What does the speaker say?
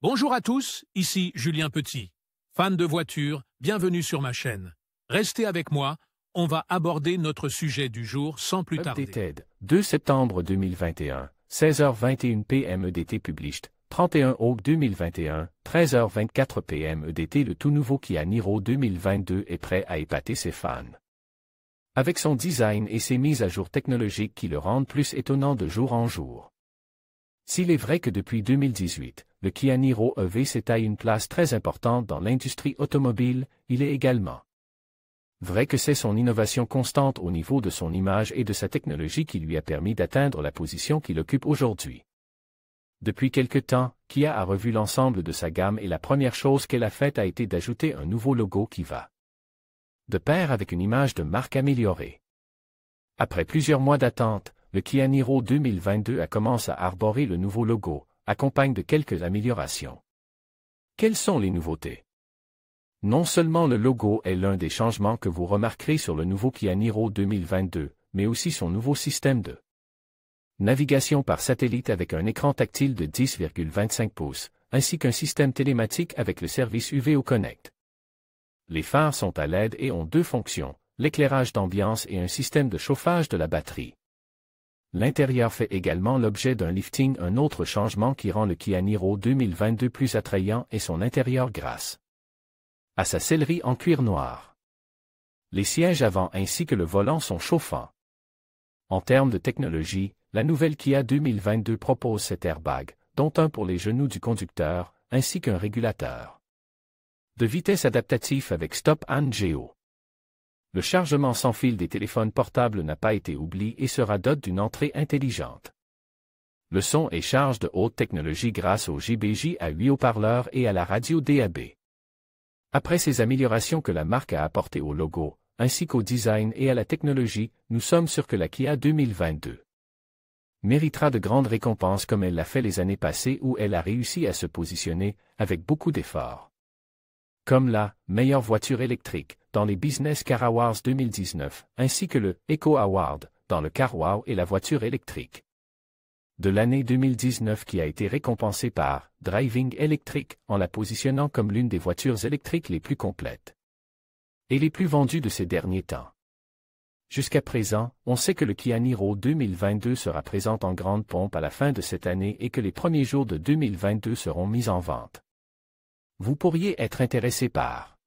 Bonjour à tous, ici Julien Petit. Fan de voitures, bienvenue sur ma chaîne. Restez avec moi, on va aborder notre sujet du jour sans plus tarder. Updated, 2 septembre 2021, 16h21 PM EDT published, 31 août 2021, 13h24 PM EDT. Le tout nouveau Kia Niro 2022 est prêt à épater ses fans. Avec son design et ses mises à jour technologiques qui le rendent plus étonnant de jour en jour. S'il est vrai que depuis 2018, le Kia Niro EV s'étaille une place très importante dans l'industrie automobile, il est également vrai que c'est son innovation constante au niveau de son image et de sa technologie qui lui a permis d'atteindre la position qu'il occupe aujourd'hui. Depuis quelque temps, Kia a revu l'ensemble de sa gamme et la première chose qu'elle a faite a été d'ajouter un nouveau logo qui va de pair avec une image de marque améliorée. Après plusieurs mois d'attente, le Kia Niro 2022 a commencé à arborer le nouveau logo, accompagne de quelques améliorations. Quelles sont les nouveautés? Non seulement le logo est l'un des changements que vous remarquerez sur le nouveau Kia Niro 2022, mais aussi son nouveau système de navigation par satellite avec un écran tactile de 10,25 pouces, ainsi qu'un système télématique avec le service UVO Connect. Les phares sont à LED et ont deux fonctions, l'éclairage d'ambiance et un système de chauffage de la batterie. L'intérieur fait également l'objet d'un lifting, un autre changement qui rend le Kia Niro 2022 plus attrayant est son intérieur grâce à sa sellerie en cuir noir. Les sièges avant ainsi que le volant sont chauffants. En termes de technologie, la nouvelle Kia 2022 propose 7 airbags, dont un pour les genoux du conducteur, ainsi qu'un régulateur de vitesse adaptatif avec Stop and Go. Le chargement sans fil des téléphones portables n'a pas été oublié et sera doté d'une entrée intelligente. Le son est charge de haute technologie grâce au JBJ à 8 haut-parleurs et à la radio DAB. Après ces améliorations que la marque a apportées au logo, ainsi qu'au design et à la technologie, nous sommes sûrs que la Kia 2022 méritera de grandes récompenses comme elle l'a fait les années passées où elle a réussi à se positionner avec beaucoup d'efforts. Comme la meilleure voiture électrique dans les Business Car Awards 2019, ainsi que le Eco Award dans le Car Wow et la voiture électrique de l'année 2019 qui a été récompensée par Driving Electric en la positionnant comme l'une des voitures électriques les plus complètes et les plus vendues de ces derniers temps. Jusqu'à présent, on sait que le Kia Niro 2022 sera présent en grande pompe à la fin de cette année et que les premiers jours de 2022 seront mis en vente. Vous pourriez être intéressé par